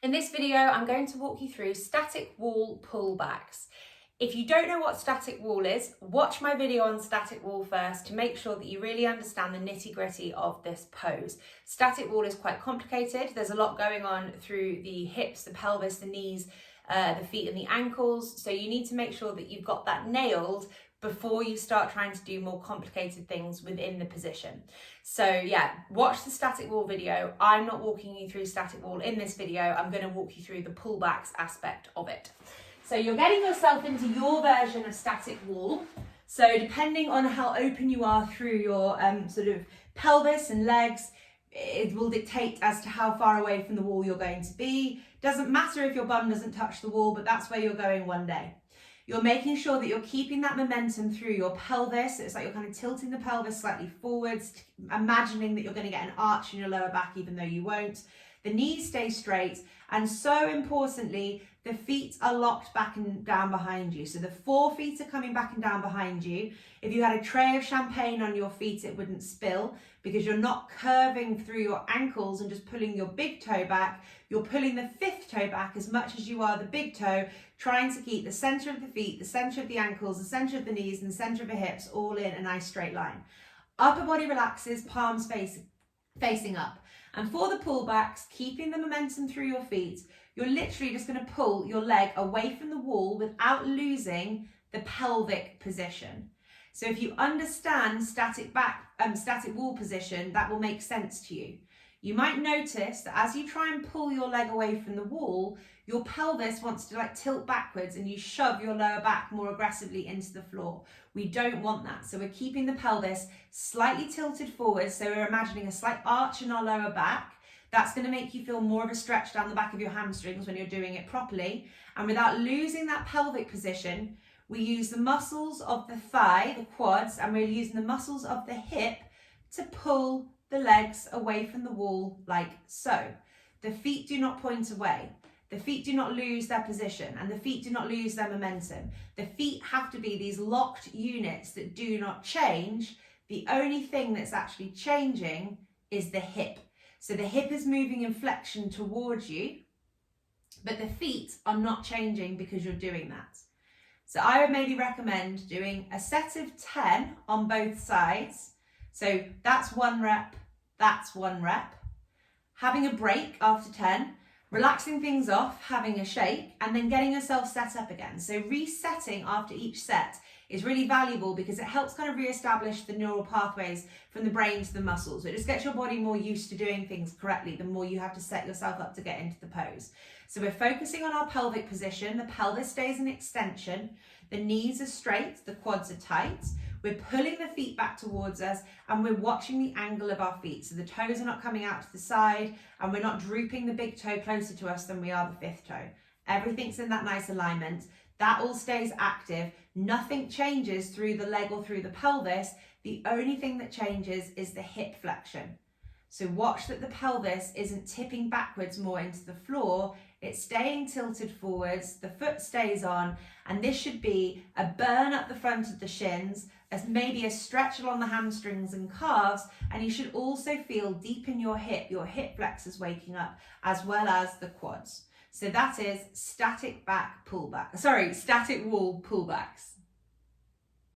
In this video, I'm going to walk you through static wall pullbacks. If you don't know what static wall is, watch my video on static wall first to make sure that you really understand the nitty-gritty of this pose. Static wall is quite complicated. There's a lot going on through the hips, the pelvis, the knees, the feet and the ankles. So you need to make sure that you've got that nailed before you start trying to do more complicated things within the position. So yeah, watch the static wall video. I'm not walking you through static wall in this video. I'm going to walk you through the pullbacks aspect of it. So you're getting yourself into your version of static wall. So depending on how open you are through your sort of pelvis and legs, it will dictate as to how far away from the wall you're going to be. Doesn't matter if your bum doesn't touch the wall, but that's where you're going one day. You're making sure that you're keeping that momentum through your pelvis. It's like you're kind of tilting the pelvis slightly forwards, imagining that you're going to get an arch in your lower back, even though you won't. The knees stay straight. And so importantly, the feet are locked back and down behind you. So the 4 feet are coming back and down behind you. If you had a tray of champagne on your feet, it wouldn't spill because you're not curving through your ankles and just pulling your big toe back. You're pulling the 5th toe back as much as you are the big toe, trying to keep the center of the feet, the center of the ankles, the center of the knees, and the center of the hips all in a nice straight line. Upper body relaxes, palms facing up. And for the pullbacks, keeping the momentum through your feet, you're literally just going to pull your leg away from the wall without losing the pelvic position. So if you understand static wall position, that will make sense to you. You might notice that as you try and pull your leg away from the wall, your pelvis wants to tilt backwards and you shove your lower back more aggressively into the floor. We don't want that. So we're keeping the pelvis slightly tilted forward. So we're imagining a slight arch in our lower back. That's going to make you feel more of a stretch down the back of your hamstrings when you're doing it properly. And without losing that pelvic position, we use the muscles of the thigh, the quads, and we're using the muscles of the hip to pull the legs away from the wall like so. The feet do not point away. The feet do not lose their position and the feet do not lose their momentum. The feet have to be these locked units that do not change. The only thing that's actually changing is the hip. So the hip is moving in flexion towards you, but the feet are not changing because you're doing that. So I would maybe recommend doing a set of 10 on both sides. So that's 1 rep, that's 1 rep. Having a break after 10, relaxing things off, having a shake, and then getting yourself set up again. So resetting after each set is really valuable because it helps kind of re-establish the neural pathways from the brain to the muscles. It just gets your body more used to doing things correctly the more you have to set yourself up to get into the pose. So we're focusing on our pelvic position. The pelvis stays in extension. The knees are straight, the quads are tight. We're pulling the feet back towards us and we're watching the angle of our feet. So the toes are not coming out to the side and we're not drooping the big toe closer to us than we are the 5th toe. Everything's in that nice alignment. That all stays active. Nothing changes through the leg or through the pelvis. The only thing that changes is the hip flexion. So watch that the pelvis isn't tipping backwards more into the floor. It's staying tilted forwards, the foot stays on, and this should be a burn up the front of the shins, as maybe a stretch along the hamstrings and calves, and you should also feel deep in your hip flexors waking up, as well as the quads. So that is static wall pullbacks.